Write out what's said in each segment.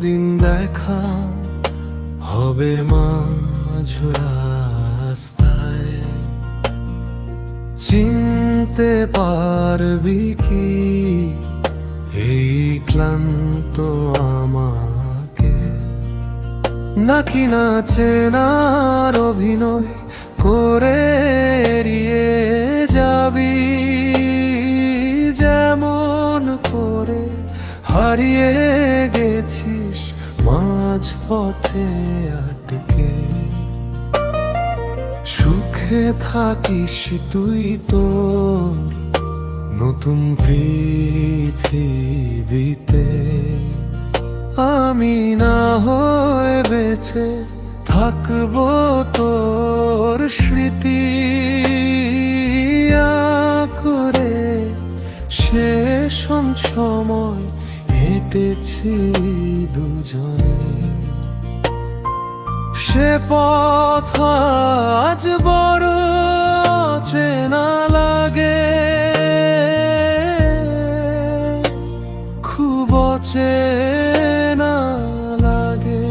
কোনদিন দেখা হবে মাঝ রাস্তায়, চিনতে পারবি কি এই ক্লান্ত আমাকে? নাকি না চেনার অভিনয় করে এড়িয়ে যাবি, যেমন করে হারিয়ে গেছিস মাঝ পথে আটকে। সুখে থাকিস তুই তোর নতুন পৃথিবীতে, আমি না হয়ে বেঁচে থাকবো তোর স্মৃতি করে। শেষ সময় হেঁটেছি দুজনে, সে পথ আজ বড় চেনা লাগে, খুব চেনা লাগে।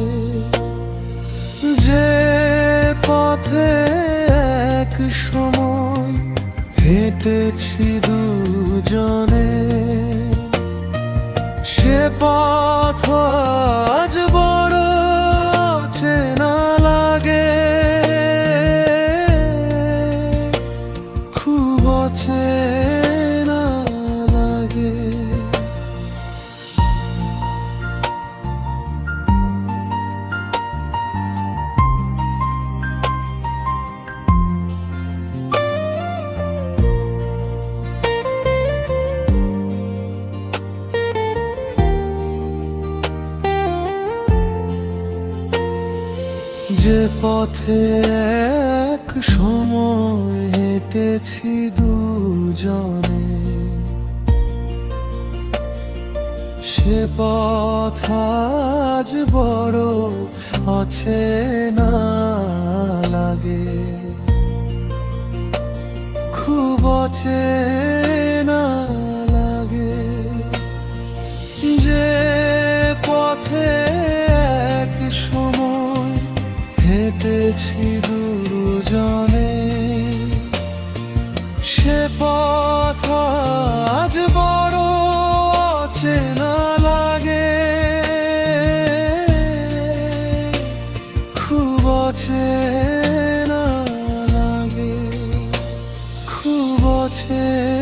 যে পথে এক সময় হেঁটেছি দুজনে, সে পথ আজ বড় চেনা লাগে, খুব চেনা লাগে। যে পথে এক সময় হেঁটেছি দুজনে, সে পথ আজ বড় অচেনা লাগে, খুব অচেনা লাগে। যে পথে এক সময় হেঁটেছি দুজনে, সে পথ আজ বড় চেনা লাগে, খুব চেনা লাগে, খুব চেনা।